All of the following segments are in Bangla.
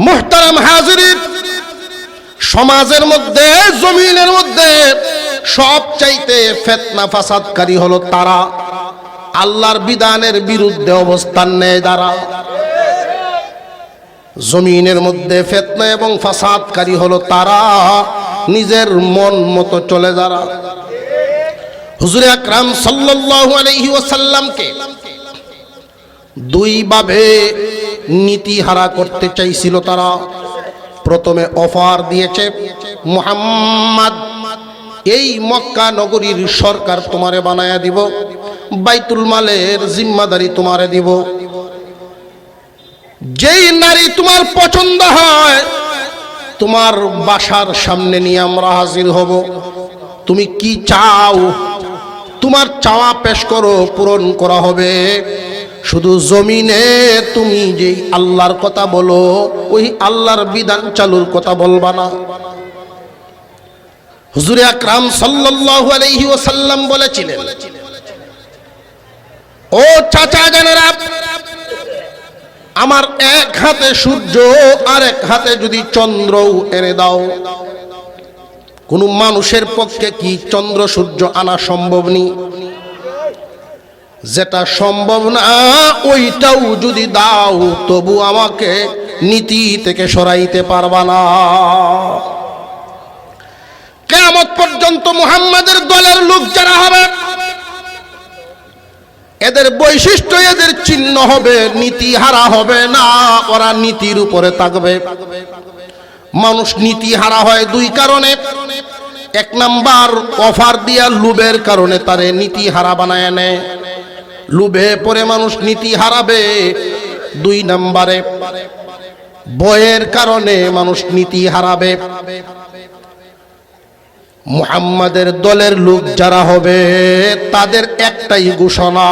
মুহতারাম হাজিরিন, সমাজের মধ্যে, জমিনের মধ্যে সবচাইতে ফিতনা ফাসাদকারী হলো তারা আল্লাহর বিধানের বিরুদ্ধে অবস্থান নেয় যারা। জমিনের মধ্যে ফিতনা এবং ফাসাদকারী হলো তারা নিজের মন মতো চলে যারা। হুজুর আকরাম সাল্লাল্লাহু আলাইহি ওয়াসাল্লামকে দুই ভাবে নীতিহারা করতে চাইছিল তারা। প্রথমে অফার দিয়েছে, মুহাম্মদ এই মক্কা নগরীর সরকার তোমারে বানায়া দিব, বাইতুল মালের জিম্মাদারি তোমারে দিব, যেই নারী তোমার পছন্দ হয় তোমার বাসার সামনে নিয়ে আমরা হাজির হব, তুমি কি চাও তোমার চাওয়া পেশ করো, পূরণ করা হবে। শুধু জমিনে তুমি যেই আল্লাহর কথা বলো ওই আল্লাহর বিধান চালুর কথা বলবা না। হুজুর আকরাম সাল্লাল্লাহু আলাইহি ওয়াসাল্লাম বলেছিলেন, ও চাচা জানেরা, আমার এক হাতে সূর্য আর এক হাতে যদি চন্দ্রও এনে দাও, কোন মানুষের পক্ষে কি চন্দ্র সূর্য আনা সম্ভব নেই? যেটা সম্ভব না ওইটাও যদি দাও তবু আমাকে নীতি থেকে সরাইতে পারবা না। কিয়ামত পর্যন্ত মুহাম্মাদের দলের লোক যারা হবে এদের বৈশিষ্ট্য, এদের চিহ্ন হবে নীতিহারা হবে না, ওরা নীতির উপরে থাকবে। মানুষ নীতিহারা হয় দুই কারণে। এক নাম্বার, অফার দিয়া লোভের কারণে তারে নীতিহারা বানায় নেয়, লোভে পরে মানুষ নীতি হারাবে। দুই নাম্বারে, ভয়ের কারণে মানুষ নীতি হারাবে। মুহাম্মাদের দলের লোক যারা হবে তাদের একটাই ঘোষণা,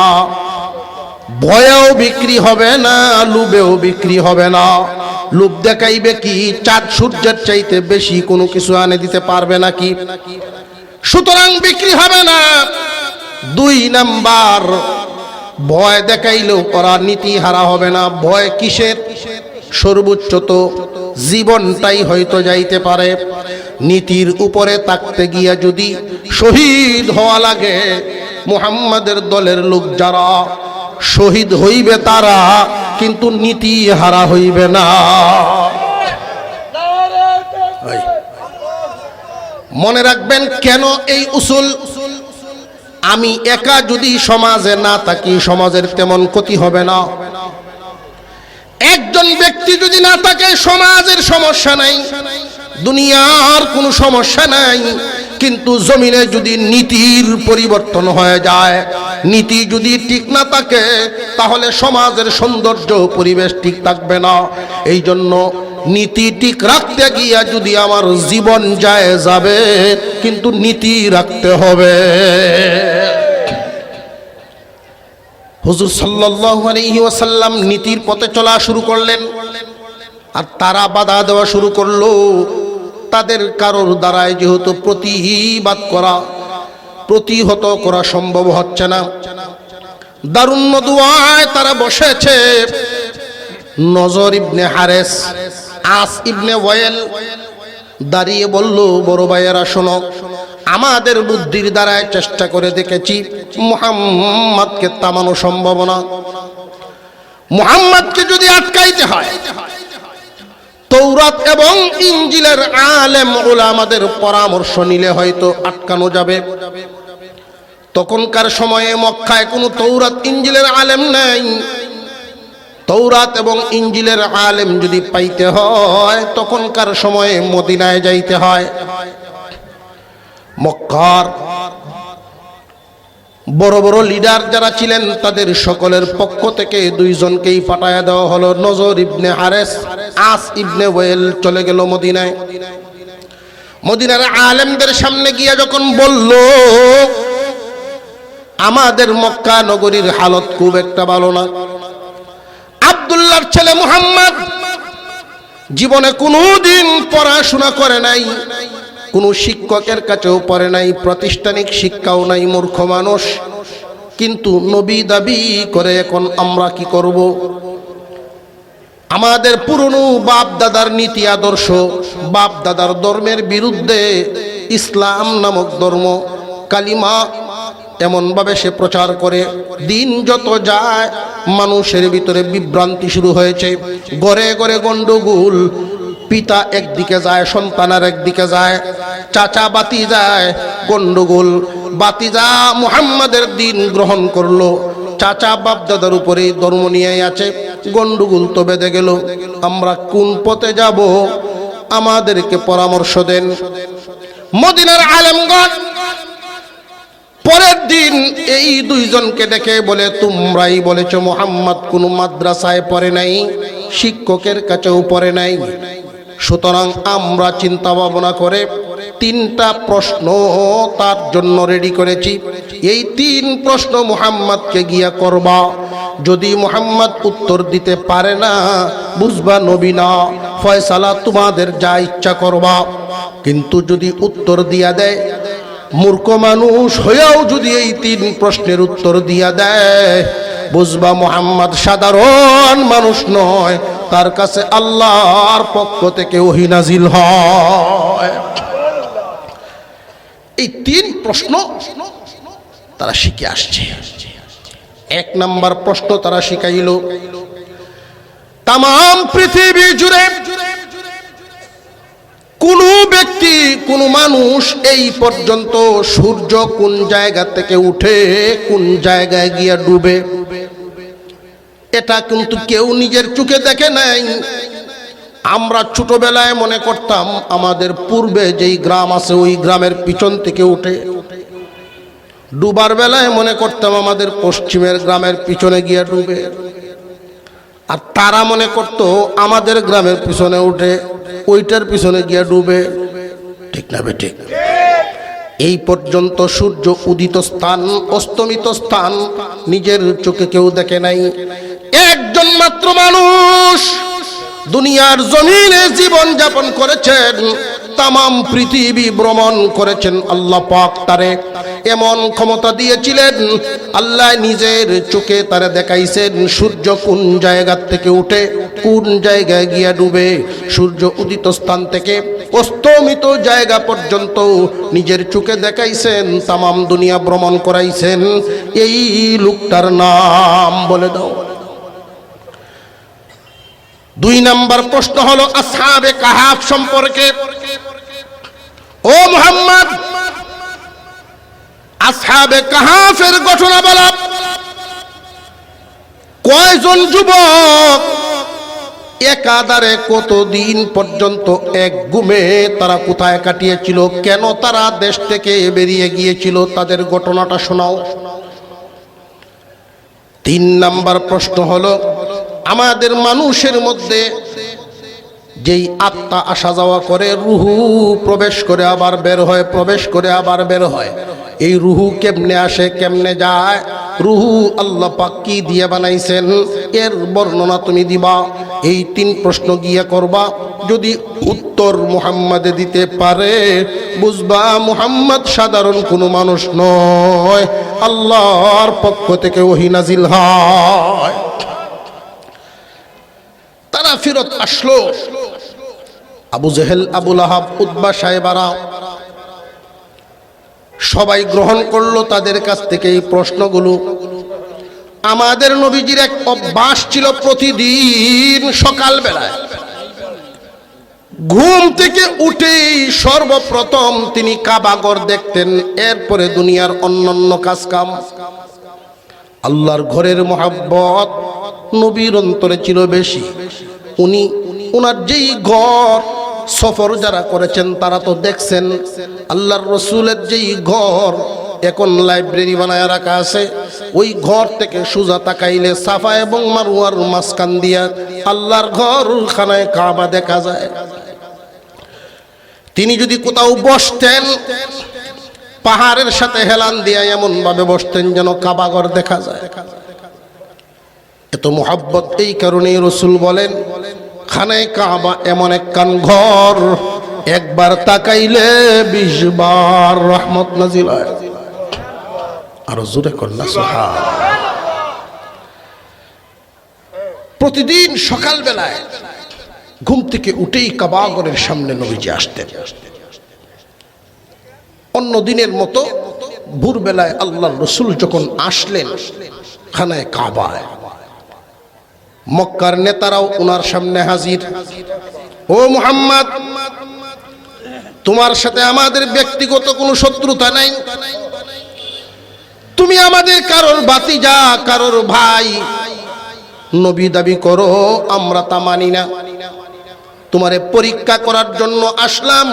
ভয়েও বিক্রি হবে না, লোভেও বিক্রি হবে না। লোভ দেখাইবে কি চাঁদ সূর্যের চাইতে বেশি কোনো কিছু আনে দিতে পারবে নাকি? সুতরাং বিক্রি হবে না। দুই নাম্বার, ভয় দেখাইলেও ওরা নীতি হারা হবে না। ভয় কিসের? সর্বোচ্চ তো জীবনটাই হয়তো যাইতে পারে। নীতির উপরে থাকতে গিয়া যদি শহীদ হওয়া লাগে, মুহাম্মাদের দলের লোক যারা শহীদ হইবে তারা কিন্তু নীতি হারা হইবে না। মনে রাখবেন, কেন এই উসুল? আমি একা যদি সমাজে না থাকি সমাজের তেমন ক্ষতি হবে না। একজন ব্যক্তি যদি না থাকে সমাজের সমস্যা নাই, দুনিয়ার কোনো সমস্যা নাই। কিন্তু জমিনে যদি নীতির পরিবর্তন হয়ে যায়, নীতি যদি ঠিক না থাকে তাহলে সমাজের সৌন্দর্য পরিবেশ ঠিক থাকবে না। এই জন্য নীতি ঠিক রাখতে গিয়া যদি আমার জীবন যায় যাবে, কিন্তু নীতি রাখতে হবে। হুজুর সাল্লাল্লাহু আলাইহি ওয়াসাল্লাম নীতির পথে চলা শুরু করলেন, আর তারা বাধা দেওয়া শুরু করলো। তাদের কারোর দ্বারাই যেহেতু প্রতিবাদ করা, প্রতিহত করা সম্ভব হচ্ছে না, দারুন নদওয়ায় তারা বসেছে। নজর ইবনে হারেস, আস ইবনে ওয়াইল দাঁড়িয়ে বলল, বড় ভাইয়েরা শোনো, আমাদের বুদ্ধির দ্বারায় চেষ্টা করে দেখেছি মুহাম্মাদকে থামানো সম্ভব না। মুহাম্মাদকে যদি আটকাইতে হয় তৌরাত এবং ইনজিলের আলেম উলামাদের পরামর্শ নিলে হয়তো আটকানো যাবে। তখনকার সময়ে মক্কায় কোনো তৌরাত ইনজিলের আলেম নাই। তৌরাত এবং ইনজিলের আলেম যদি পাইতে হয় তখনকার সময়ে মদিনায় যাইতে হয়। মক্কার বড় বড় লিডার যারা ছিলেন তাদের সকলের পক্ষ থেকে দুইজনকেই পাঠায়া দেওয়া হলো। নজর ইবনে হারেস, আস ইবনে ওয়াইল চলে গেল মদিনায়। মদিনার আলেমদের সামনে গিয়া যখন বলল, আমাদের মক্কা নগরীর হালত খুব একটা ভালো না। আব্দুল্লাহর ছেলে মুহাম্মদ জীবনে কোনোদিন পড়াশোনা করে নাই, কোনো শিক্ষকের কাছেও পড়ে নাই, প্রাতিষ্ঠানিক শিক্ষাও নাই, মূর্খ মানুষ, কিন্তু নবী দাবি করে। এখন আমরা কি করব? আমাদের পুরনো বাপ দাদার নীতি আদর্শ, বাপ দাদার ধর্মের বিরুদ্ধে ইসলাম নামক ধর্ম, কালিমা এমনভাবে সে প্রচার করে, দিন যত যায় মানুষের ভিতরে বিভ্রান্তি শুরু হয়েছে। ঘরে ঘরে গন্ডগোল, পিতা একদিকে যায়, সন্তানের একদিকে যায়, চাচা বাতি যায়, গন্ডগোল। বাতিজা মুহাম্মাদের দিন গ্রহণ করলো, চাচা বাপ দাদার উপরে ধর্ম নিয়ে আছে, গন্ডগোল তো বেঁধে গেল। আমরা কোন পথে যাব? আমাদেরকে পরামর্শ দেন। মদিনার আলেমগণ পরের দিন এই দুইজনকে দেখে বলে, তোমরাই বলেছ মুহাম্মদ কোনো মাদ্রাসায় পড়ে নাই, শিক্ষকের কাছেও পড়ে নাই, সুতরাং আমরা চিন্তা ভাবনা করে 3টা প্রশ্ন তার জন্য রেডি করেছি। এই 3 প্রশ্ন মুহাম্মদকে গিয়া করবা। যদি মুহাম্মদ উত্তর দিতে পারে না, বুঝবা নবী না, ফয়সালা তোমাদের যা ইচ্ছা করবা। কিন্তু যদি উত্তর দিয়া দেয়, মূর্খ মানুষ হয়েও যদি এই 3 প্রশ্নের উত্তর দিয়া দেয়, বুঝবা মুহাম্মদ সাধারণ মানুষ নয়, তার কাছে আল্লাহর পক্ষ থেকে ওহী নাজিল হয়। এই 3 প্রশ্ন তারা শিখে আসছে। 1 নাম্বার প্রশ্ন তারা শিখাইল, তাম পৃথিবী জুড়ে কোন ব্যক্তি, কোন মানুষ এই পর্যন্ত সূর্য কোন জায়গা থেকে উঠে কোন জায়গায় গিয়া ডুবে, এটা কিন্তু কেউ নিজের চোখে দেখে নাই। আমরা ছোটবেলায় মনে করতাম আমাদের পূর্বে যেই গ্রাম আছে ওই গ্রামের পিছন থেকে উঠে, ডুবার বেলায় মনে করতাম আমাদের পশ্চিমের গ্রামের পিছনে গিয়া ডুবে, আর তারা মনে করত আমাদের গ্রামের পিছনে উঠে ওইটার পিছনে গিয়া ডুবে। ঠিক না বেঠিক? এই পর্যন্ত সূর্য উদিত স্থান, অস্তমিত স্থান নিজের চোখে কেউ দেখে নাই। একজন মাত্র মানুষ দুনিয়ার জমিনে জীবন যাপন করেছেন, তামাম পৃথিবী ভ্রমণ করেছেন। আল্লাহ পাক তারে এমন ক্ষমতা দিয়েছিলেন, আল্লাহ নিজের চোখে তারে দেখাইছেন সূর্য কোন জায়গা থেকে উঠে কোন জায়গায় গিয়া ডুবে। সূর্য উদিত স্থান থেকে অস্তমিত জায়গা পর্যন্ত নিজের চোখে দেখাইছেন, তামাম দুনিয়া ভ্রমণ করাইছেন। এই লোকটার নাম বলে দাও। 2 নাম্বার প্রশ্ন হলো আসহাবে কাহাফ সম্পর্কে। ও মুহাম্মদ, আসহাবে কাহাফের ঘটনা বলা। কয়জন যুবক একাধারে কতদিন পর্যন্ত এক ঘুমে তারা কোথায় কাটিয়েছিল, কেন তারা দেশ থেকে বেরিয়ে গিয়েছিল, তাদের ঘটনাটা শোনাও। 3 নাম্বার প্রশ্ন হলো আমাদের মানুষের মধ্যে যেই আত্মা আসা যাওয়া করে, রুহু প্রবেশ করে আবার বের হয়, প্রবেশ করে আবার বের হয়, এই রুহু কেমনে আসে কেমনে যায়, রুহু আল্লাহ পাক কি দিয়ে বানাইছেন, এর বর্ণনা তুমি দিবা। এই 3 প্রশ্ন গিয়ে করবা। যদি উত্তর মুহাম্মদে দিতে পারে, বুঝবা মুহাম্মদ সাধারণ কোনো মানুষ নয়, আল্লাহর পক্ষ থেকে ওহী নাজিল হয়। তারা ফিরত আসলো। আবু জেহেল, আবু লাহাব, উতবা সাহেবারা সবাই গ্রহণ করলো তাদের কাছ থেকে এই প্রশ্নগুলো। আমাদের নবীজির এক অভ্যাস ছিল, প্রতিদিন সকাল বেলায় ঘুম থেকে উঠেই সর্বপ্রথম তিনি কাবাঘর দেখতেন, এরপরে দুনিয়ার অন্যান্য কাজ কাম। আল্লাহর ঘরের মহব্বত নবীর অন্তরে ছিল বেশি। উনি ওনার যেই ঘর সফর যারা করেছেন তারা তো দেখছেন, আল্লাহর রসুলের যেই ঘর এখন লাইব্রেরি বানায় রাখা আছে, ওই ঘর থেকে সোজা তাকাইলে সাফা এবং মারওয়ার মাঝখান দিয়া আল্লাহর ঘর খানায় কাবা দেখা যায়। তিনি যদি কোথাও বসতেন, পাহাড়ের সাথে হেলান দিয়া এমন ভাবে বসতেন যেন কাবা ঘর দেখা যায়। এত মুহাব্বত। এই কারণেই রসুল বলেন, খানায় কাবা এমন একখান ঘর, একবার তাকাইলে 20 বার রহমত নাজিল হয়। আরো জোরে কন্যা সুবহান। প্রতিদিন সকালবেলায় ঘুম থেকে উঠেই কাবাগরের সামনে নবীজি আসতেন। অন্য দিনের মতো ভোরবেলায় আল্লাহর রাসূল যখন আসলেন খানায় কাবায়, মক্কার নেতারাও ওনার সামনে হাজির। ও মুহাম্মদ, তোমার সাথে আমাদের ব্যক্তিগত কোনো শত্রুতা নাই, তুমি আমাদের কারোর ভাতিজা, কারোর ভাই, নবী দাবি করো, আমরা তা মানি না। তোমারে পরীক্ষা করার জন্য আসলাম।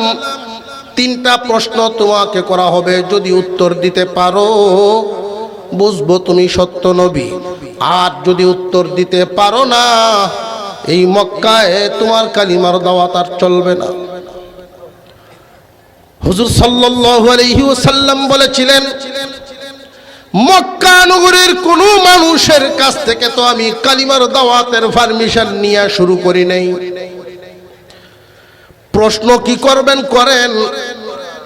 3টা প্রশ্ন তোমাকে করা হবে, যদি উত্তর দিতে পারো বুঝবো তুমি সত্য নবী, আর যদি উত্তর দিতে পারো না এই মক্কায় তোমার কালিমার দাওয়াত আর চলবে না। হুজুর সাল্লাল্লাহু আলাইহি ওয়াসাল্লাম বলেছিলেন, মক্কা নগরের কোন মানুষের কাছ থেকে তো আমি কালিমার দাওয়াতের পারমিশন নিয়ে শুরু করি নাই। প্রশ্ন কি করবেন করেন,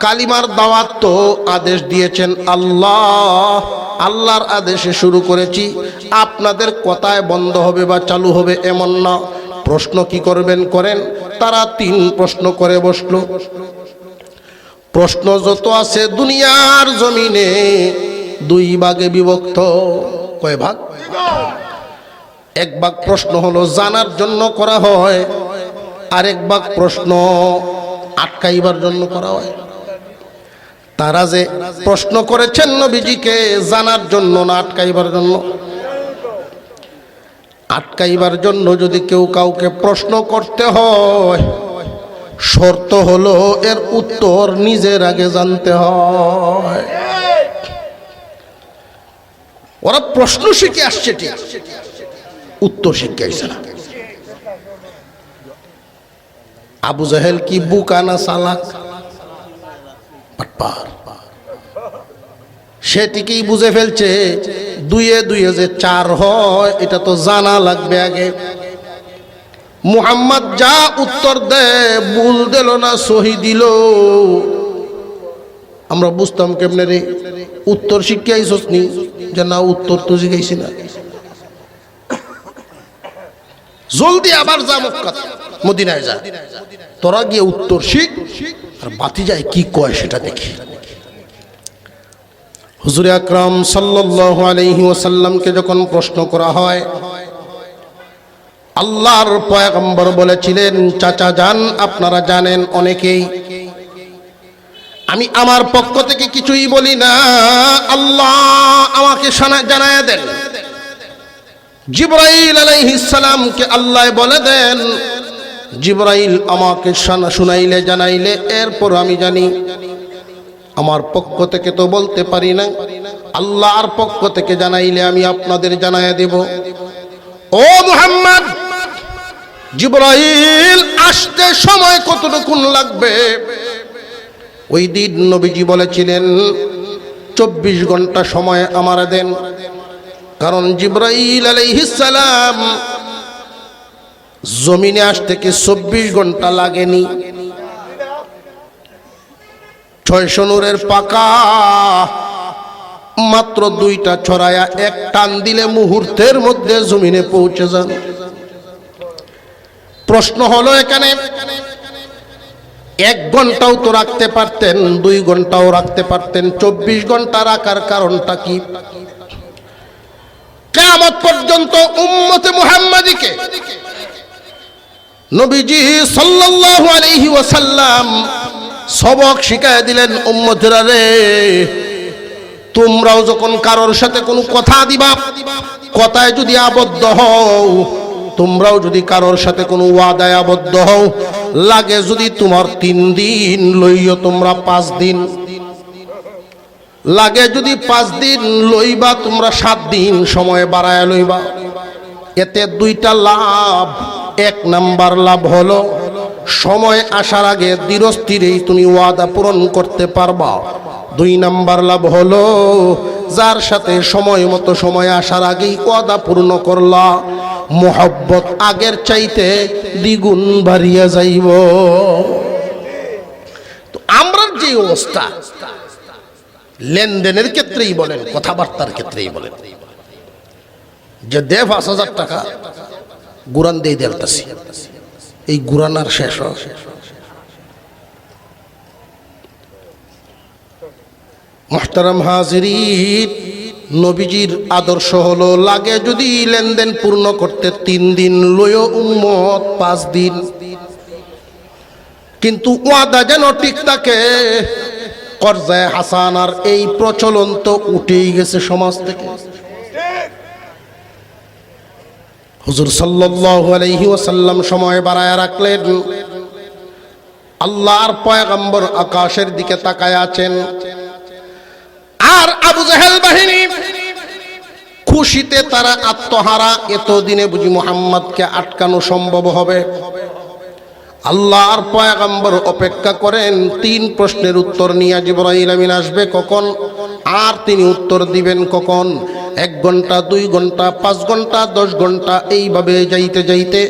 কালিমার দাওয়াত তো আদেশ দিয়েছেন আল্লাহ, আল্লাহর আদেশে শুরু করেছি, আপনাদের কথায় বন্ধ হবে বা চালু হবে এমন না। প্রশ্ন কি করবেন করেন। তারা 3 প্রশ্ন করে বসলো। প্রশ্ন যত আছে দুনিয়ার জমিনে 2 ভাগে বিভক্ত। কয় ভাগ? 1 ভাগ প্রশ্ন হলো জানার জন্য করা হয়, আরেক ভাগ প্রশ্ন আটকাইবার জন্য করা হয়। তারা যে প্রশ্ন করেছেন নবীজিকে জানার জন্য না আটকাইবার জন্য? আটকাইবার জন্য যদি কেউ কাউকে প্রশ্ন করতে হয়, শর্ত হলো এর উত্তর নিজের আগে জানতে হয়। ওরা প্রশ্ন শিখে আসছে ঠিক, উত্তর শিখে আসছে না। আবু জাহেল কি বুকা না চালাক? সে ঠিকই বুঝে ফেলছে 2 2 যে 4 হয় এটা তো জানা লাগবে আগে। মুহাম্মদ যা উত্তর দেয়, ভুল দিল না সহি দিল, আমরা বুঝতাম কেমনে রে? উত্তর শিখে আইসস নি? যে না, উত্তর তো শিখাইছি না। জলদি আবার যা মক্কা মদিনায় যা, তোরা গিয়ে উত্তর শিখ, আর বাতি যায় কি কয় সেটা দেখি। হুজুর আকরাম সাল্লাল্লাহু আলাইহি ওয়াসাল্লামকে যখন প্রশ্ন করা হয়, আল্লাহর পয়গম্বর বলেছিলেন, চাচা যান, আপনারা জানেন অনেকেই, আমি আমার পক্ষ থেকে কিছুই বলি না, আল্লাহ আমাকে জানায়া দেন। জিবরাইল আলাইহিস সালামকে আল্লাহ বলে দেন, জিবরাইল আমাকে শুনাইলে জানাইলে এরপর আমি জানি। আমার পক্ষ থেকে তো বলতে পারি না, আল্লাহর পক্ষ থেকে জানাইলে আমি আপনাদের জানায়া দেব। ও মুহাম্মদ, জিবরাইল আসতে সময় কতটুকুন লাগবে? ওই দিন নবীজি বলেছিলেন 24 ঘন্টা সময় আমার দেন, কারণ জিবরাইল আলাইহিস সালাম জমিনে আসতে কি 24 ঘন্টা লাগেনি। 600 নূরের পাকা মাত্র 2টা ছড়ায়া 1 টান দিলে মুহূর্তের মধ্যে জমিনে পৌঁছে যান। প্রশ্ন হলো এখানে 1 ঘন্টাও তো রাখতে পারতেন, 2 ঘন্টাও রাখতে পারতেন, 24 ঘন্টা রাখার কারণটা কি? কিয়ামত পর্যন্ত উম্মতে মুহাম্মাদীকে নবীজি সাল্লাল্লাহু আলাইহি ওয়াসাল্লাম সবক শিখায় দিলেন, উম্মতেরা রে, তোমরাও যখন কারোর সাথে কোনো কথা দিবা, কথায় যদি আবদ্ধ হও, তোমরাও যদি কারোর সাথে কোনো ওয়াদায় আবদ্ধ হও, লাগে যদি তোমার 3 দিন লইও তোমরা 5 দিন, লাগে যদি 5 দিন লইবা তোমরা 7 দিন সময় বাড়ায় লইবা। এতে 2টা লাভ। 1 নাম্বার লাভ হলো সময় আসার আগে ধীরস্থিরেই তুমি ওয়াদা পূরণ করতে পারবা। 2 নাম্বার লাভ হলো যার সাথে সময় মতো সময় আসার আগেই ওয়াদা পূর্ণ করলা, মোহব্বত আগের চাইতে দ্বিগুণ বাড়িয়া যাইব। তো আমরা যে অবস্থা, লেনদেনের ক্ষেত্রেই বলেন, কথাবার্তার ক্ষেত্রেই বলেন, যে দে 5,000 টাকা, গুরান দিয়ে দেলতাছি, এই গুরান আর শেষ হয়। মুহতারাম হাজিরিন, নবীজির আদর্শ হলো লাগে যদি লেনদেন পূর্ণ করতে 3 দিন, লয় উম্মত 5 দিন, কিন্তু ওয়াদা যেন ঠিক থাকে। কর্জায়ে হাসানার এই প্রচলন তো উঠেই গেছে সমাজ থেকে। হুজুর সাল্লাল্লাহু আলাইহি ওয়াসাল্লাম সময় বাড়ায়া রাখলেন। আল্লাহর পয়গম্বর আকাশের দিকে তাকায় আছেন, আর আবু জাহেল বাহিনী খুশিতে তারা আত্মহারা। এতদিনে বুঝি মুহাম্মদকে আটকানো সম্ভব হবে? আল্লাহর পয়গম্বর অপেক্ষা করেন 3 প্রশ্নের উত্তর নিয়ে জিবরাইল আমিন আসবে কখন, আর তিনি উত্তর দিবেন কখন। 1 ঘন্টা, 2 ঘন্টা, 5 ঘন্টা, 10 ঘন্টা, এইভাবে যাইতে যাইতে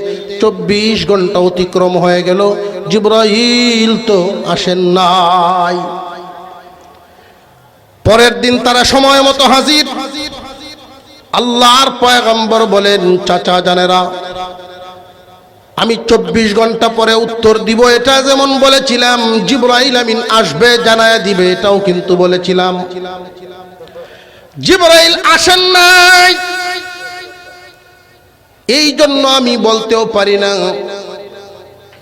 24 ঘন্টা অতিক্রম হয়ে গেল। জিবরাইল তো আসেন নাই। পরের দিন তারা সময় মতো হাজির। আল্লাহর পয়গম্বর বলেন, চাচা জানেরা, আমি 24 ঘন্টা পরে উত্তর দিব, এটা যেমন বলেছিলাম জিবরাইল আমিন আসবে জানায়া দিবে, এটাও কিন্তু বলেছিলাম। জিবরাইল আসেন নাই, এই জন্য আমি বলতেও পারি না।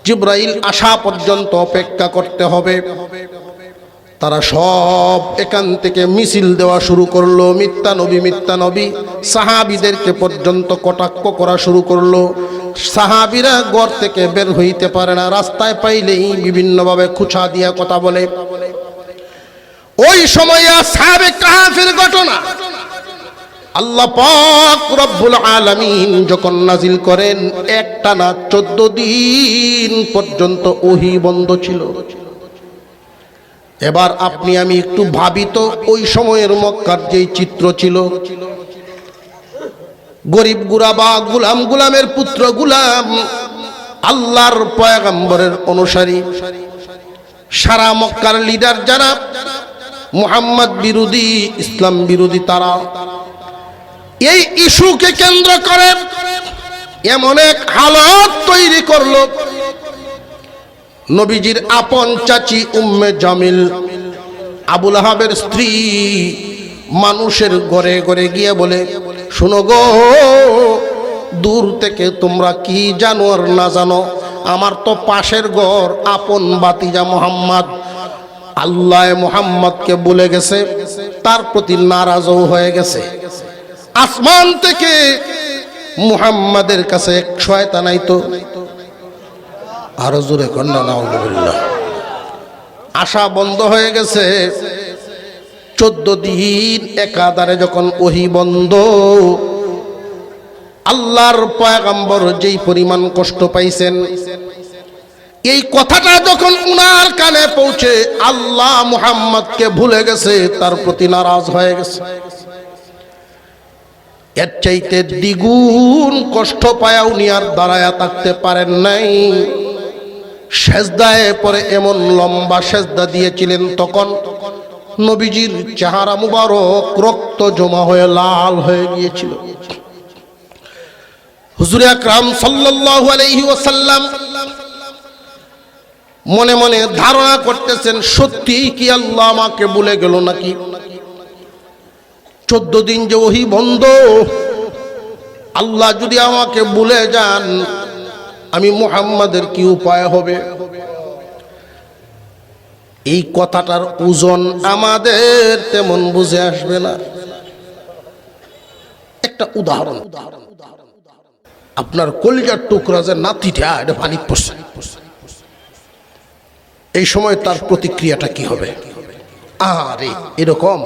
জিবরাইল আসা পর্যন্ত অপেক্ষা করতে হবে। তারা সব এখান থেকে মিছিল দেওয়া শুরু করলো, মিথ্যা নবী মিথ্যা নবী। সাহাবীদেরকে পর্যন্ত কটাক্ষ করা শুরু করলো। সাহাবীরা ঘর থেকে বের হইতে পারে না, রাস্তায় পাইলেই বিভিন্নভাবে খুঁচা দিয়া কথা বলে। ওই সময় আসহাবে কাহফের ঘটনা আল্লাহ পাক রব্বুল আলামিন যখন নাজিল করেন, একটানা 14 দিন পর্যন্ত ওহী বন্ধ ছিল। এবার আপনি আমি একটু ভাবি তো, ওই সময়ের মক্কার যেই চিত্র ছিল, গরিব গুরাবা, গুলাম, গুলামের পুত্র গুলাম, আল্লাহর পয়গম্বরের অনুসারী, সারা মক্কার লিডার যারা মুহাম্মদ বিরোধী, ইসলাম বিরোধী, তারা এই ইস্যুকে কেন্দ্র করে এমন এক হালত তৈরি করলো। নবীজির আপন চাচি উম্মে জামিল, আবু লাহাবের স্ত্রী, মানুষের ঘরে ঘরে গিয়ে বলে, শোনো গো, দূর থেকে তোমরা কি জানো আর না জানো, আমার তো পাশের ঘর আপন বাতিজা মুহাম্মদ, আল্লাহ মুহাম্মদকে বলে গেছে, তার প্রতি নারাজও হয়ে গেছে। আসমান থেকে মুহাম্মাদের কাছে এক শয়তান আইতো, আরো জোরে কন্যা নাউজুবিল্লাহ, আশা বন্ধ হয়ে গেছে। 14 দিন একাধারে যখন ওহী বন্ধ, আল্লাহর পয়গম্বর যেই পরিমাণ কষ্ট পাইছেন, এই কথাটা যখন উনার কানে পৌঁছে, আল্লাহ মুহাম্মদকে ভুলে গেছে, তার প্রতি নারাজ হয়ে গেছে। এর চাইতে দ্বিগুণ কষ্ট পায়া উনি আর দাঁড়ায়া থাকতে পারেন নাই। সেজদায় পরে এমন লম্বা সেজদা দিয়েছিলেন, তখন নবীজির চেহারা মুবারক রক্ত জমা হয়ে লাল হয়ে গিয়েছিল। হুজুর আকরাম সাল্লাল্লাহু আলাইহি ওয়াসাল্লাম মনে মনে ধারণা করতেছেন, সত্যি কি আল্লাহ আমাকে ভুলে গেল নাকি? 14 দিন যে ওহী বন্ধ, আল্লাহ যদি আমাকে ভুলে যান, আমি মুহাম্মাদের কি উপায় হবে? এই কথাটার ওজন আমাদের তেমন বুঝে আসবে না। একটা উদাহরণ, আপনার কলিজার টুকরা যে নাতিটা এটা পানি পড়ছে, এই সময় তার প্রতিক্রিয়াটা কি হবে? আরে এরকম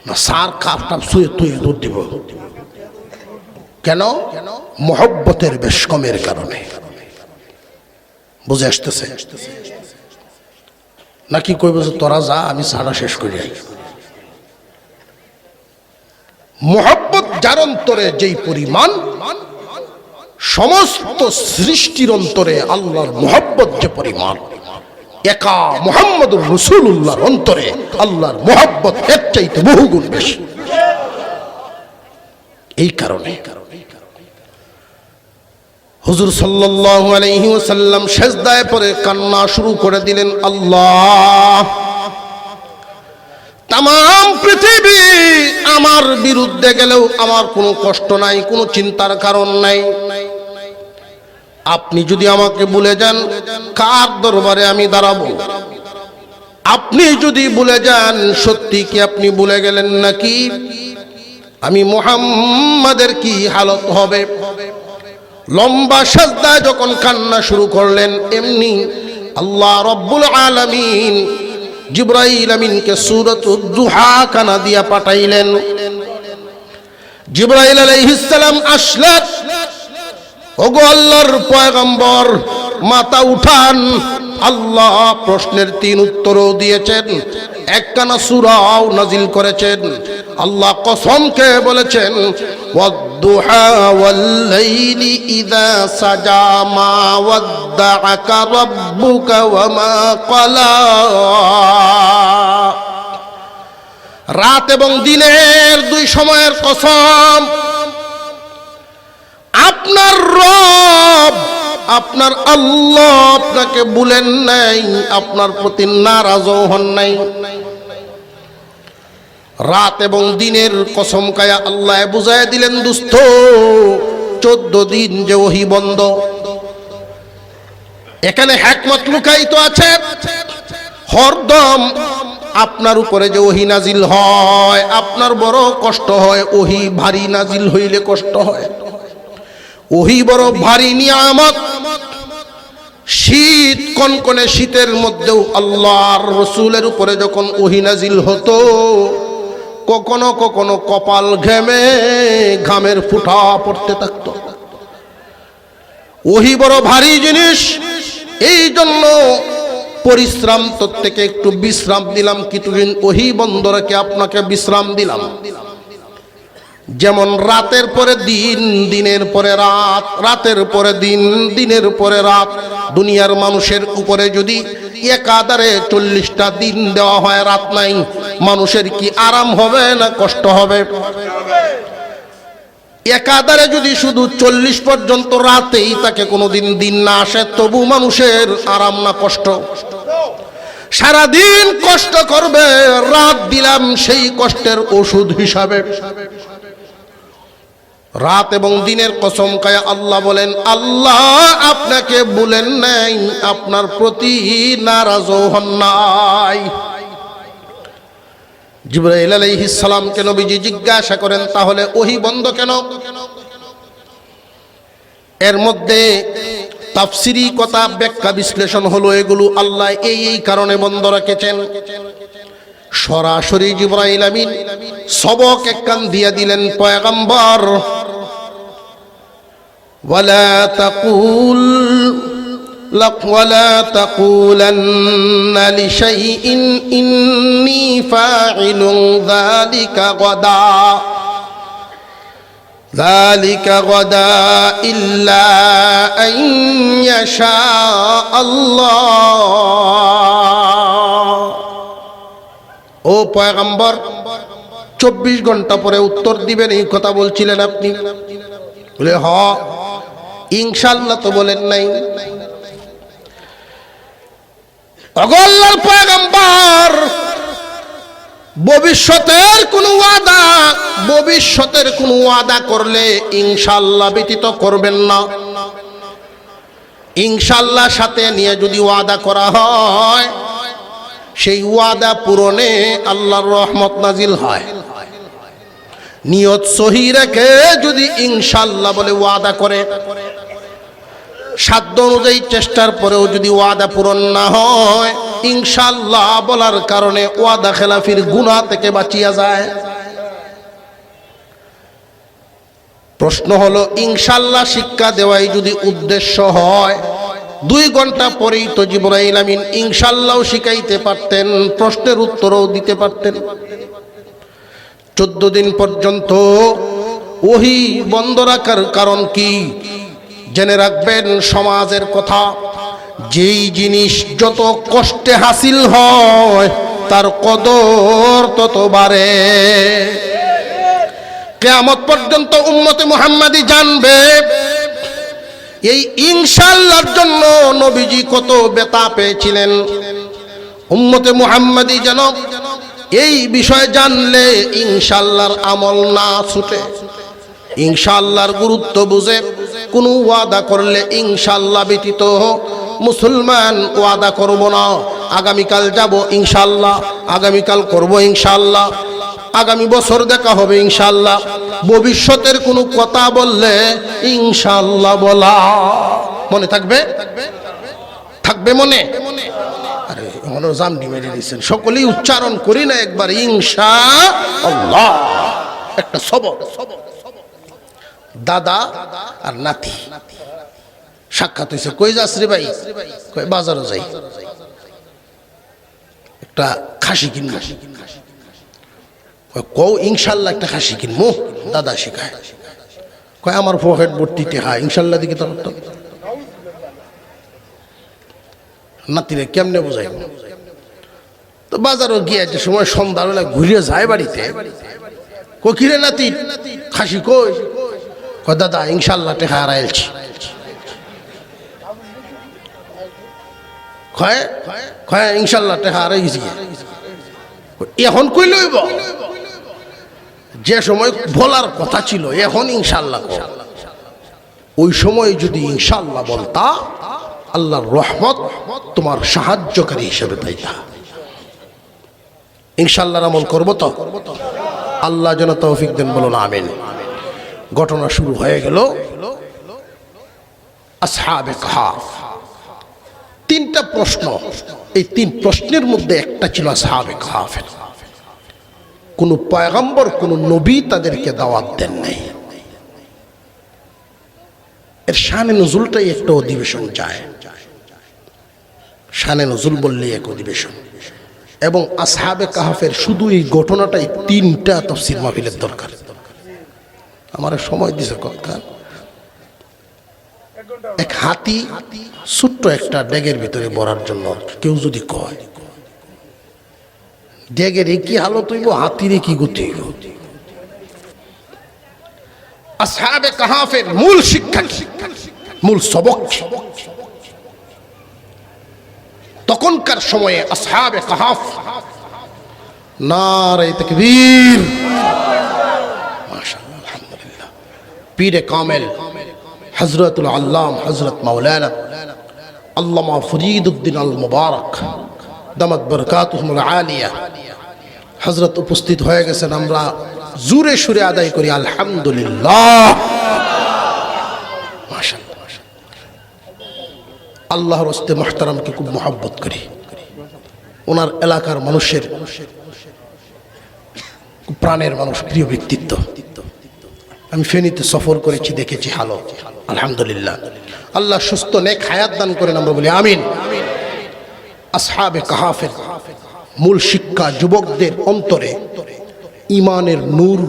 না, সার কাপ টাপ শুয়ে তুই দুধ দিব কেন? মহব্বতের বেশ কমের কারণে। বুঝে আসতেছে নাকি? কইব যে তোরা যা, আমি সারা শেষ করি। মহব্বত যার অন্তরে যেই পরিমাণ, সমস্ত সৃষ্টির অন্তরে আল্লাহর মহব্বত যে পরিমাণ, একা মুহাম্মদুর রাসূলুল্লাহর অন্তরে আল্লাহর মহব্বত এর চাইতে বহুগুণ বেশি। এই কারণে হুজুর সাল্লাল্লাহু আলাইহি ওয়াসাল্লাম সিজদায় পড়ে কান্না শুরু করে দিলেন। আল্লাহ, তাম পৃথিবী আমার বিরুদ্ধে গেলেও আমার কোনো কষ্ট নাই, কোনো চিন্তার কারণ নাই। আপনি যদি আমাকে ভুলে যান, কার দরবারে আমি দাঁড়াবো? আপনি যদি ভুলে যান, সত্যি কি আপনি ভুলে গেলেন নাকি? আমি মুহাম্মাদের কি হালত হবে? লম্বা সিজদায় যখন কান্না শুরু করলেন, এমনি আল্লাহ রাব্বুল আলামিন জিবরাইল আমিনকে সূরাতুদ দুহা কানা দিয়া পাঠাইলেন। জিবরাইল আলাইহিস সালাম আসলেন। ওগো আল্লাহর পয়গম্বর, মাথা উঠান। আল্লাহ প্রশ্নের 3 উত্তরও দিয়েছেন, একখানা সূরাও নাজিল করেছেন। আল্লাহ কসমকে বলেছেন, ওয়াদ-দুহা ওয়াল-লাইলি ইযা সাজা মা ওয়াদ্দাআকা রাব্বুকা ওয়া মা ক্বালা। রাত এবং দিনের 2 সময়ের কসম। আপনার রব, আপনার আল্লাহ আপনাকে ভুলেন নাই, আপনার প্রতি নারাজও হন নাই। রাত এবং দিনের কসম কায়া আল্লাহ বুঝায় দিলেন, দোস্ত 14 দিন যে ওহী বন্ধ। এখানে হিকমত লুকায়িত আছে। হরদম আপনার উপরে যে ওহী নাজিল হয়, আপনার বড় কষ্ট হয়। ওহী ভারী নাজিল হইলে কষ্ট হয়। ওহী বড় ভারী নিয়ামত। শীত, কনকনে শীতের মধ্যেও আল্লাহর রাসূলের উপরে যখন ওহী নাজিল হতো, কখনো কখনো কপাল ঘেমে ঘামের ফুটা পড়তে থাকতো। ওহী বড় ভারী জিনিস। এই জন্য পরিশ্রম থেকে একটু বিশ্রাম দিলাম, কিছুদিন ওহী বন্ধ রেখে আপনাকে বিশ্রাম দিলাম। যেমন রাতের পরে দিন, দিনের পরে রাত, রাতের পরে দিন, দিনের পরে রাত। দুনিয়ার মানুষের উপরে যদি একাধারে 40টা দিন দেওয়া হয়, রাত নাই, মানুষের কি আরাম হবে না কষ্ট হবে? একাধারে যদি শুধু 40 পর্যন্ত রাতেই তাকে কোনোদিন দিন না আসে, তবু মানুষের আরাম না কষ্ট? সারাদিন কষ্ট করবে, রাত দিলাম সেই কষ্টের ওষুধ হিসাবে। রাত এবং দিনের কসম খায় আল্লাহ বলেন, আল্লাহ আপনাকে ভুলেন নাই, আপনার প্রতি নারাজও হন নাই। জিবরাইল আলাইহিস সালামকে নবীজি জিজ্ঞাসা করেন, তাহলে ওহী বন্ধ কেন? এর মধ্যে তাফসিরি কথা, ব্যাখ্যা, বিশ্লেষণ হলো এগুলো আল্লাহ এই কারণে বন্ধ রেখেছেন। সরাসরি জিবরাইল আমিন সবক একখান দিয়ে দিলেন, পয়গম্বর ওয়ালা তাকুলান্না লিশাইইন ইন্নী ফাইলুন যালিকা গাদা ইল্লা আন ইয়াশা আল্লাহ। ও পয়গম্বর, 24 ঘন্টা পরে উত্তর দিবেন এই কথা বলছিলেন আপনি? বলে হ। ইনশাআল্লাহ তো বলেন নাই। আল্লাহর পয়গম্বর ভবিষ্যতের কোন ওয়াদা করলে ইনশাআল্লাহ ব্যতীত করবেন না। ইনশাআল্লাহ সাথে নিয়ে যদি ওয়াদা করা হয়, সেই ওয়াদা পূরণে আল্লাহর রহমত নাজিল হয়। নিয়ত সহি রেখে যদি ইনশাআল্লাহ বলে ওয়াদা করে, সাধ্য অনুযায়ী চেষ্টার পরেও যদি ওয়াদা পূরণ না হয়, ইনশাআল্লাহ বলার কারণে ওয়াদা খেলাফির গুনাহ থেকে বাঁচিয়া যায়। প্রশ্ন হলো, ইনশাআল্লাহ শিক্ষা দেওয়াই যদি উদ্দেশ্য হয়, 2 ঘন্টা পরেই তো জিবরাইল আমিন ইনশাআল্লাহ শিখাইতে পারতেন, প্রশ্নের উত্তরও দিতে পারতেন। 14 দিন পর্যন্ত ওহী বন্ধ রাখার কারণ কি? জেনে রাখবেন সমাজের কথা। যেই জিনিস যত কষ্টে হাসিল হয়, তার কদর তত বাড়ে। কিয়ামত পর্যন্ত উম্মতে মুহাম্মাদি জানবে এই ইনশাআল্লাহর জন্য নবীজি কত ব্যথা পেয়েছিলেন। উম্মতে মুহাম্মাদি যেন এই বিষয় জানলে ইনশাআল্লাহর আমল না ছুটে, ইনশাআল্লাহর গুরুত্ব বুঝে কোনো ওয়াদা করলে ইনশাআল্লাহ ব্যতীত মুসলমান ওয়াদা করব না। আগামীকাল যাব ইনশাআল্লাহ, আগামীকাল করব ইনশাআল্লাহ, আগামী বছর দেখা হবে ইনশাআল্লাহ, ভবিষ্যতের কোনো কথা বললে ইনশাআল্লাহ বলা মনে থাকবে? থাকবে মনে? আরে মনে জামডি মেরে দিচ্ছেন, সকলেই উচ্চারণ করি না একবার ইনশাআল্লাহ। একটা সবক। দাদা আর নাতি সাক্ষাৎ হয়েছে। কই যাস রে ভাই? কই বাজারও যাই, একটা খাসি কিনবো। কও ইনশাল্লাহ একটা খাসি কিনবো। দাদা শিখায়, কয় আমার পকেট ভর্তিতে হয় ইনশাল্লাহ দিকে তো নাতিরে কেমনে বোঝাই? তো বাজারও গিয়ে যে সময় সন্ধ্যাবেলা ঘুরিয়ে যায় বাড়িতে, কিরে নাতি খাসি কই? কয় দাদা ইনশাল্লাহ টেকা হারাইছি। কয় কয় ইনশাল্লাহ টেকা হারাই গেছি। এখন কই লইব? যে সময় বলার কথা ছিল এখন ইনশাল্লাহ, ওই সময় যদি ইনশাল্লাহ বলতা আল্লাহর রহমত তোমার সাহায্যকারী হিসেবে পাইতা। ইনশাল্লাহর আমল করবো তো? আল্লাহ যেন তৌফিক দেন, বলো না আমিন। ঘটনা শুরু হয়ে গেল আসহাবে কাহফ। তিনটা প্রশ্ন, এই তিন প্রশ্নের মধ্যে একটা ছিল আসহাবে কাহফের। কোন পয়গম্বর, কোন নবী তাদেরকে দাওয়াত দেন নাই। এর শানে নজুলটাই একটা অধিবেশন যায়। শানে নজুল বললেই এক অধিবেশন। এবং আসহাবে কাহফের শুধু এই ঘটনাটাই তিনটা তাফসীর মাহফিলের দরকার। আমার সময় দিছে কথা। এক হাতি ছোট্ট একটা ড্যাগের ভিতরে ভরার জন্য কেউ যদি কয়, ড্যাগের কি হালত হইব, হাতির কি গতি হইব? আসহাবে কাহফের মূল শিক্ষা, মূল সবক তখনকার সময়ে আসহাবে কাহফ নারে তাকবীর, মাশাআল্লাহ, আলহামদুলিল্লাহ। পীরে কামেল হযরতুল আল্লাম হযরত মাওলানা আল্লামা ফরিদউদ্দিন আল মুবারক দামাত বরকাতুহুল আলিয়া হযরত উপস্থিত হয়ে গেছেন। আমরা জোরে সুরে আদায় করি আলহামদুলিল্লাহ, মাশাআল্লাহ। আল্লাহর হস্তে মুহতারামকে খুব মহব্বত করি। ওনার এলাকার মানুষের প্রাণের মানুষ, প্রিয় ব্যক্তিত্ব। আমি ফেনীতে সফর করেছি, দেখেছি হালো, আলহামদুলিল্লাহ। আল্লাহ সুস্থ নেক হায়াত দান করেন, আমরা বলি আমিন। আসহাবে কাহফের মূল শিক্ষা, যুবকদের অন্তরে ঈমানের নূর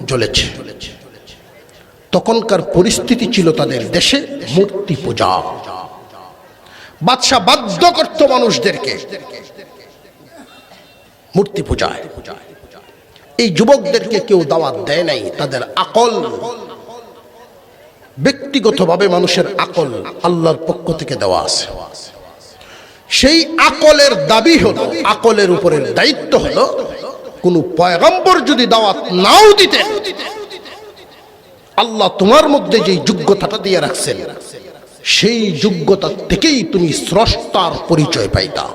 জ্বলেছে। তখনকার পরিস্থিতি ছিল তাদের দেশে মূর্তি পূজা। বাদশা বাধ্য করত মানুষদেরকে মূর্তি পূজায়। এই যুবকদেরকে কেউ দাওয়াত দেয় নাই। তাদের আকল, ব্যক্তিগতভাবে মানুষের আকল আল্লাহর পক্ষ থেকে দেওয়া আছে। সেই আকলের দাবি হলো, আকলের উপরের দায়িত্ব হলো, কোন পয়গম্বর যদি দাওয়াত নাও দিতেন, আল্লাহ তোমার মধ্যে যে যোগ্যতাটা দিয়ে রাখছেন, সেই যোগ্যতা থেকেই তুমি স্রষ্টার পরিচয় পাইতা।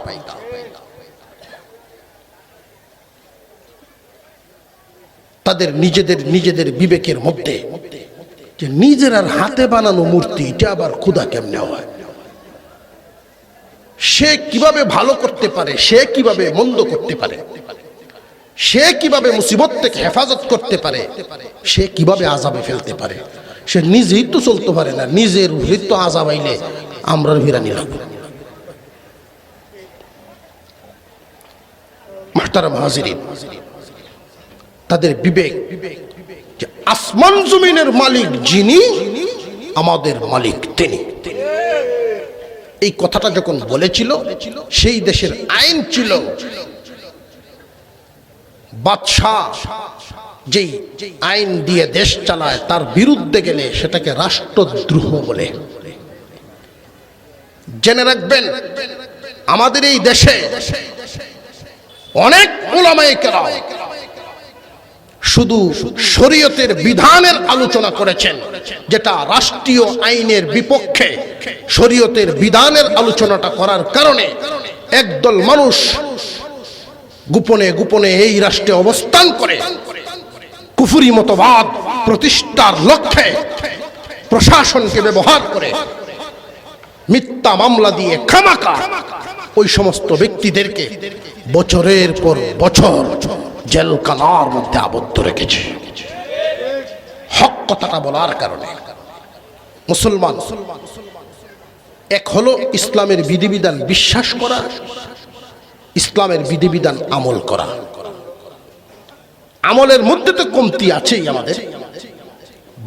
তাদের নিজেদের বিবেকের মধ্যে যে নিজের আর হাতে বানানো মূর্তি, এটা আবার খোদা কেমনে হয়, সে কিভাবে ভালো করতে পারে, সে কিভাবে মন্দ করতে পারে, সে কিভাবে মুসিবত থেকে হেফাজত করতে পারে, সে কিভাবে আযাবে ফেলতে পারে, সে নিজেই তো চলতে পারে না, নিজের হৃত্য আযাব আইলে আমরা ভিরানি লাগবে। মুহতারাম হাজিরিন, তাদের বিবেক যে আসমান জমিনের মালিক যিনি, আমাদের মালিক তিনি। এই কথাটা যখন বলেছিল, সেই দেশের আইন ছিল বাদশাহ যেই আইন দিয়ে দেশ চালায়, তার বিরুদ্ধে গেলে সেটাকে রাষ্ট্রদ্রোহ বলে। জেনে রাখবেন, আমাদের এই দেশে অনেক উলামায়ে কেরাম শুধু শরীয়তের বিধানের আলোচনা করেছেন, যেটা রাষ্ট্রীয় আইনের বিপক্ষে। শরীয়তের বিধানের আলোচনাটা করার কারণে একদল মানুষ গোপনে গোপনে এই রাষ্ট্রে অবস্থান করে কুফরি মতবাদ প্রতিষ্ঠার লক্ষ্যে প্রশাসনকে ব্যবহার করে মিথ্যা মামলা দিয়ে খামাকা ওই সমস্ত ব্যক্তিদেরকে বছরের পর বছর জেলখানার মধ্যে আবদ্ধ রেখেছে। হক কথাটা বলার কারণে মুসলমান এক হলো ইসলামের বিধিবিধান বিশ্বাস করা, ইসলামের বিধিবিধান আমল করা। আমলের মধ্যে তো কমতি আছেই, আমাদের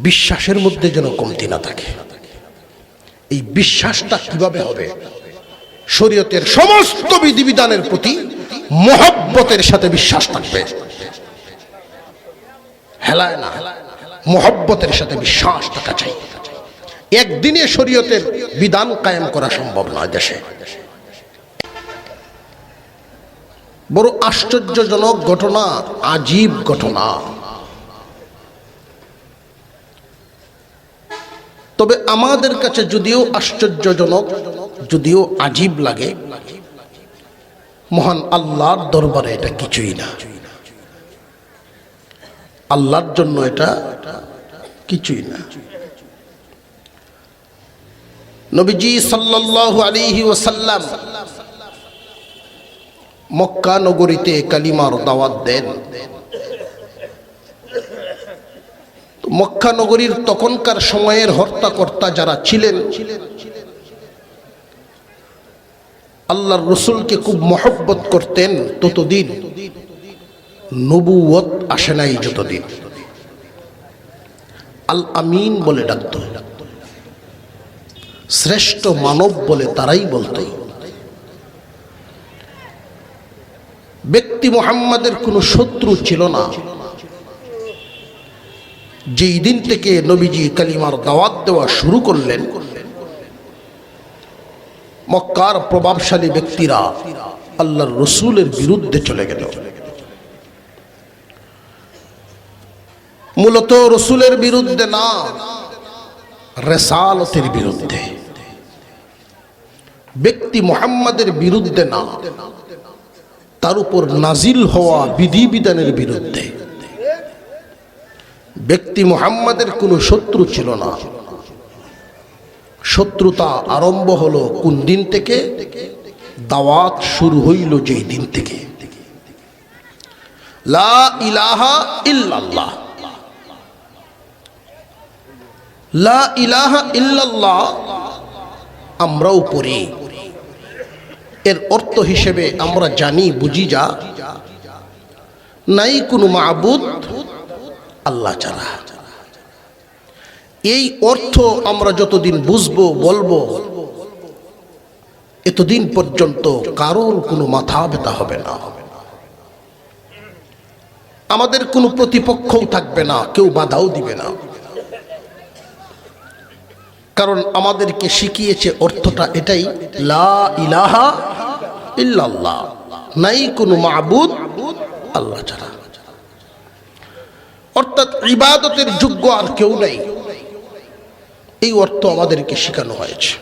বিশ্বাসের মধ্যে যেন কমতি না থাকে। এই বিশ্বাসটা কিভাবে হবে? শরীয়তের সমস্ত বিধিবিধানের প্রতি মহব্বতের সাথে বিশ্বাস থাকবে, হেলায় না, মহব্বতের সাথে বিশ্বাস থাকা চাই। একদিনে শরীয়তের বিধান কায়েম করা সম্ভব নয় দেশে। বড় আশ্চর্যজনক ঘটনা, আজীব ঘটনা। তবে আমাদের কাছে যদিও আশ্চর্যজনক, যদিও আজীব লাগে, মহান আল্লাহর দরবারে এটা কিছুই না। আল্লাহর জন্য এটা কিছুই না। নবীজি সাল্লাল্লাহু আলাইহি ওয়াসাল্লাম মক্কা নগরীতে কালিমার দাওয়াত দেন। মক্কা নগরীর তখনকার সময়ের হর্তাকর্তা যারা ছিলেন, আল্লাহর রসুলকে খুব মহব্বত করতেন ততদিন, নবুয়ত আসে নাই যতদিন। আল আমিন বলে ডাকত, শ্রেষ্ঠ মানব বলে তারাই বলতো। ব্যক্তি মুহাম্মাদের কোনো শত্রু ছিল না। যেই দিন থেকে নবীজি কালিমার দাওয়াত দেওয়া শুরু করলেন, মক্কার প্রভাবশালী ব্যক্তিরা আল্লাহর রসুলের বিরুদ্ধে চলে গেল। মূলত রসুলের বিরুদ্ধে না, রিসালাতের বিরুদ্ধে, ব্যক্তি মুহাম্মাদের বিরুদ্ধে না, তার উপর নাজিল হওয়া বিধিবিধানের বিরুদ্ধে। ব্যক্তি মুহাম্মাদের কোনো শত্রু ছিল না। শত্রুতা আরম্ভ হলো কোন দিন থেকে? দাওয়াত শুরু হইল যেই দিন থেকে। লা ইলাহা ইল্লাল্লাহ, লা ইলাহা ইল্লাল্লাহ আমরাও পড়ি। এর অর্থ হিসেবে আমরা জানি, বুঝি যা, নাই কোনো মাবুদ আল্লাহ ছাড়া। এই অর্থ আমরা যতদিন বুঝবো, বলবো, এতদিন পর্যন্ত কারোর কোনো মাথা ব্যথা হবে না। আমাদের কোনো প্রতিপক্ষও থাকবে না, কেউ বাধাও দিবে না। কারণ আমাদেরকে শিখিয়েছে অর্থটা এটাই, লা ইলাহা ইল্লাল্লাহ, নাই কোনো মাবুদ আল্লাহ ছাড়া। অর্থাৎ ইবাদতের যোগ্য আর কেউ নাই, এই অর্থ আমাদেরকে শেখানো হয়েছে।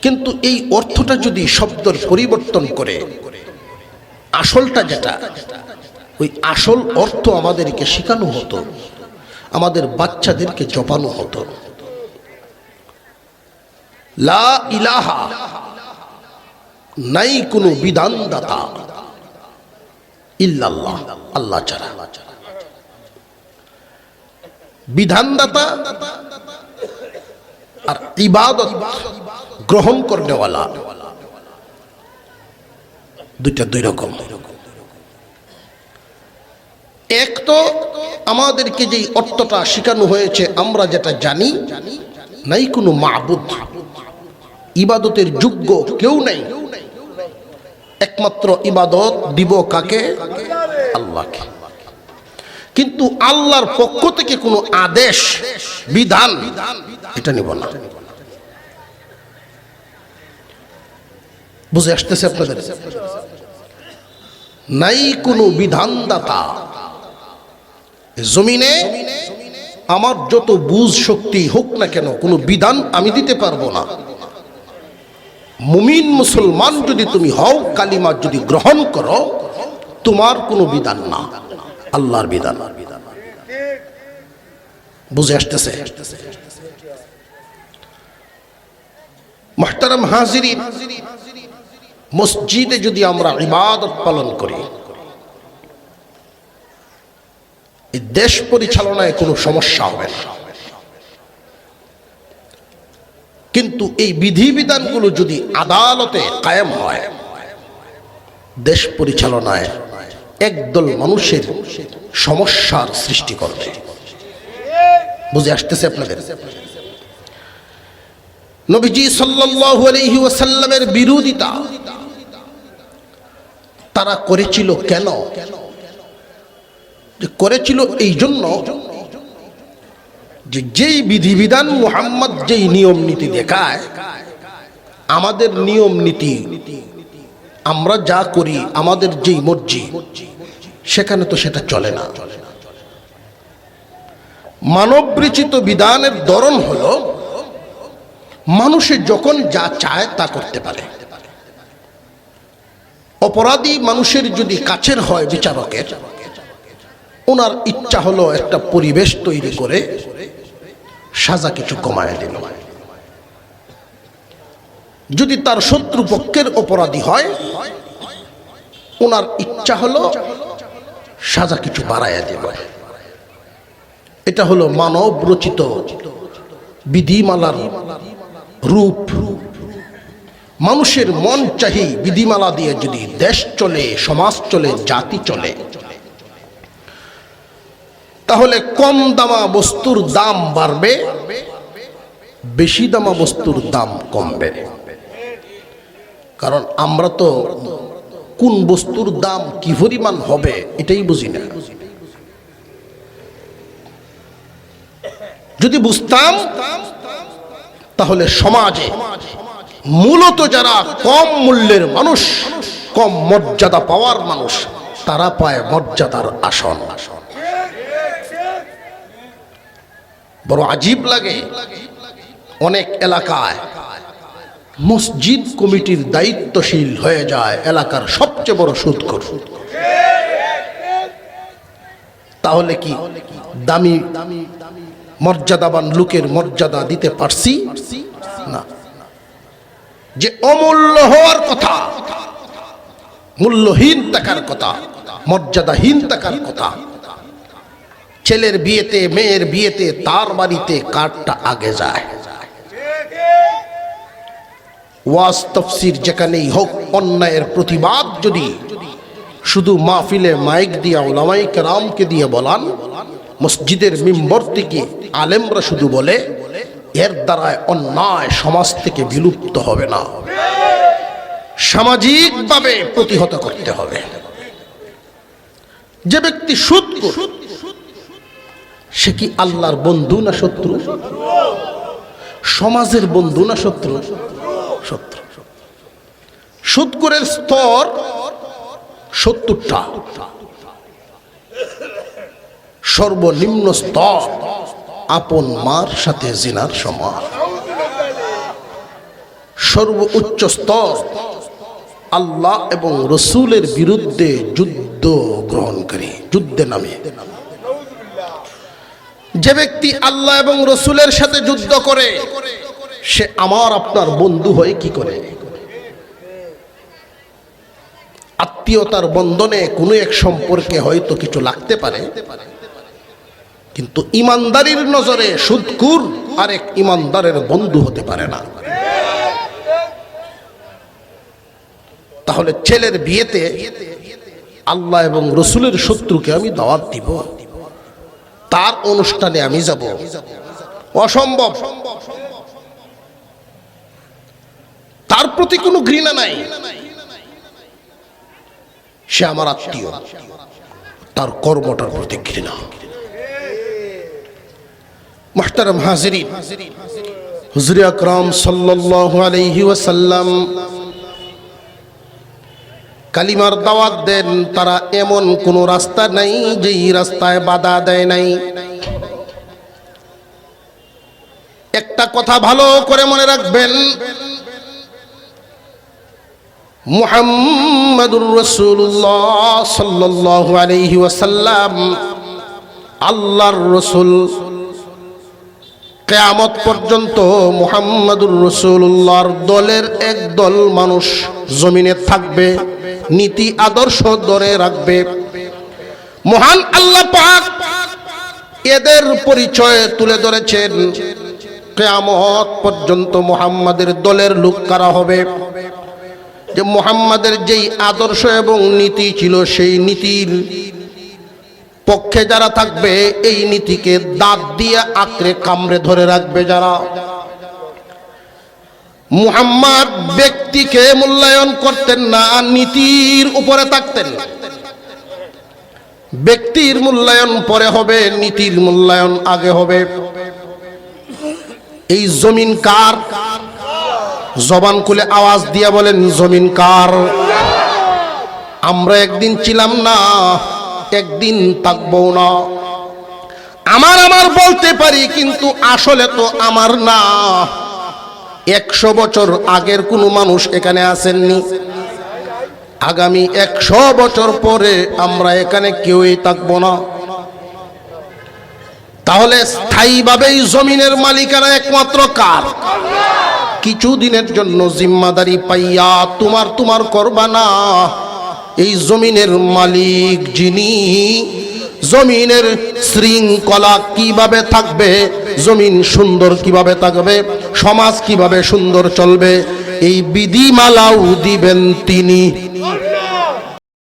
কিন্তু এই অর্থটা যদি শব্দের পরিবর্তন করে আসলটা যেটা, ওই আসল অর্থ আমাদেরকে শেখানো হতো, আমাদের বাচ্চাদেরকে জপানো হতো। লা ইলাহা, নাই কোনো বিধানদাতা ইল্লাল্লাহ, আল্লাহ ছাড়া। বিধানদাতা আর ইবাদত গ্রহণ করনেওয়ালা, দুইটা দুই রকম। এক তো আমাদেরকে যেই অর্থটা শেখানো হয়েছে, আমরা যেটা জানি, নাই কোনো মাবুদ, ইবাদতের যোগ্য কেউ নাই, একমাত্র ইবাদত দিব কাকে? আল্লাহকে। কিন্তু আল্লাহর পক্ষ থেকে কোনো আদেশ বিধান এটা নিব না। বুঝে আসতেছে আপনাদের? নাই কোনো বিধানদাতা জমিনে, আমার যত বুঝ শক্তি হোক না কেন কোনো বিধান আমি দিতে পারবো না। মুমিন মুসলমান যদি তুমি হও, কালিমা যদি গ্রহণ করো, তোমার কোনো বিধান না, আল্লাহর বিধান। বুঝে আসতেছে? মুহতারাম হাজিরিন, মসজিদে যদি আমরা ইবাদত পালন করি, এই দেশ পরিচালনায় কোনো সমস্যা হবে না। কিন্তু এই বিধিবিধানগুলো যদি আদালতে কায়েম হয়, দেশ পরিচালনায় একদল মানুষের সমস্যার সৃষ্টি করবে। বুঝে আসতেছে আপনাদের? নবীজি সাল্লাল্লাহু আলাইহি ওয়াসাল্লামের বিরোধিতা তারা করেছিল কেন? করেছিল এই জন্য যে যেই বিধিবিধান মুহাম্মদ যেই নিয়ম নীতি দেখায়, আমাদের নিয়ম নীতি আমরা যা করি, আমাদের যেই মর্জি, সেখানে তো সেটা চলে না। মানবরচিত বিধানের ধরন হলো মানুষে যখন যা চায় তা করতে পারে। অপরাধী মানুষের যদি কাছের হয় বিচারকের, ওনার ইচ্ছা হলো একটা পরিবেশ তৈরি করে সাজা কিছু কমায় দিল। যদি তার শত্রুপক্ষের অপরাধী হয়, ওনার ইচ্ছা হলো সাজা কিছু বাড়াইয়া দিল। এটা হলো মানব রচিত বিধিমালার রূপ। মানুষের মন চাহি বিধিমালা দিয়ে যদি দেশ চলে, সমাজ চলে, জাতি চলে, তাহলে কম দামা বস্তুর দাম বাড়বে, বেশি দামা বস্তুর দাম কমবে। কারণ আমরা তো কোন বস্তুর দাম কি পরিমাণ হবে এটাই বুঝি না। যদি বুঝতাম, তাহলে সমাজে মূলত যারা কম মূল্যের মানুষ, কম মর্যাদা পাওয়ার মানুষ, তারা পায় মর্যাদার আসন। বড় আজীব লাগে, অনেক এলাকায় মসজিদ কমিটির দায়িত্বশীল হয়ে যায় এলাকার সবচেয়ে বড় সুদখোর। তাহলে কি দামি মর্যাদাবান লোকের মর্যাদা দিতে পারছি না? যে অমূল্য হওয়ার কথা, মূল্যহীন থাকার কথা, মর্যাদাহীন থাকার কথা, ছেলের বিয়েতে, মেয়ের বিয়েতে, তার বাড়িতে কারটা আগে যায়। ওয়াজ তাফসীর যেখানেই হোক, অন্যায়ের প্রতিবাদ যদি শুধু মাহফিলে মাইক দিয়া উলামায়ে কেরামকে দিয়ে বলান, মসজিদের মিম্বর থেকে আলেমরা শুধু বলে, এর দ্বারায় অন্যায় সমাজ থেকে বিলুপ্ত হবে না, সামাজিকভাবে প্রতিহত করতে হবে। যে ব্যক্তি সুদখোর, সে কি আল্লাহর বন্ধু না শত্রু? সমাজের বন্ধু না শত্রু? শত্রু। সুদখোরের স্তর 70টা। সর্বনিম্ন স্তর আপন মার সাথে জিনার সমান। সর্বোচ্চ স্তর আল্লাহ এবং রসুলের বিরুদ্ধে যুদ্ধ গ্রহণকারী, যুদ্ধে নামে। যে ব্যক্তি আল্লাহ এবং রসুলের সাথে যুদ্ধ করে, সে আমার আপনার বন্ধু হয় কি করে? আত্মীয়তার বন্ধনে কোনো এক সম্পর্কে হয়তো কিছু লাগতে পারে, কিন্তু ইমানদারির নজরে সুদখোর আরেক ইমানদারের বন্ধু হতে পারে না। তাহলে ছেলের বিয়েতে আল্লাহ এবং রসুলের শত্রুকে আমি দাওয়াত দিব, তার অনুষ্ঠানে আমি যাব? অসম্ভব। তার প্রতি কোনো ঘৃণা নাই, সে আমার আত্মীয়, তার কর্মটার প্রতি ঘৃণা। মুহতারাম হাজিরিন, হুজুর আকরাম সাল্লাল্লাহু আলাইহি ওয়াসাল্লাম কালিমার দাওয়াত দেন, তারা এমন কোন রাস্তা নাই যেই রাস্তায় বাধা দেয় নাই। একটা কথা ভালো করে মনে রাখবেন, মুহাম্মাদুর রাসূলুল্লাহ সাল্লাল্লাহু আলাইহি ওয়াসাল্লাম আল্লাহর রাসূল। কিয়ামত পর্যন্ত মুহাম্মাদুর রাসূলুল্লাহর দলের একদল মানুষ জমিনে থাকবে, নীতি আদর্শ ধরে রাখবে। মহান আল্লাহ পাক এদের পরিচয় তুলে ধরেছেন। কিয়ামত পর্যন্ত মুহাম্মাদের দলের লোক কারা হবে? যে মুহাম্মাদের যেই আদর্শ এবং নীতি ছিল, সেই নীতির পক্ষে যারা থাকবে, এই নীতিকে দাঁত দিয়ে আঁকড়ে কামড়ে ধরে রাখবে যারা। মুহাম্মদ ব্যক্তিকে মূল্যায়ন করতেন না, নীতির উপরে থাকতেন। ব্যক্তির মূল্যায়ন পরে হবে, নীতির মূল্যায়ন আগে হবে। এই জমিন কার? জবান খুলে আওয়াজ দিয়ে বলেন, জমিন কার? আমরা একদিন ছিলাম না, একদিন থাকবো না। আমার বলতে পারি, কিন্তু আসলে তো আমার না। 100 বছর আগের কোনো মানুষ এখানে আসেননি। আগামী 100 বছর পরে আমরা এখানে কেউই থাকবো না। তাহলে স্থায়ীভাবে এই জমিনের মালিকানা একমাত্র কার? কিছুদিনের জন্য জিম্মাদারি পাইয়া তোমার করবা না। এই জমিনের মালিক যিনি, জমিনের শৃঙ্খলা কিভাবে থাকবে, জমিন সুন্দর কিভাবে থাকবে, সমাজ কিভাবে সুন্দর চলবে, এই বিধিমালাও দিবেন তিনি।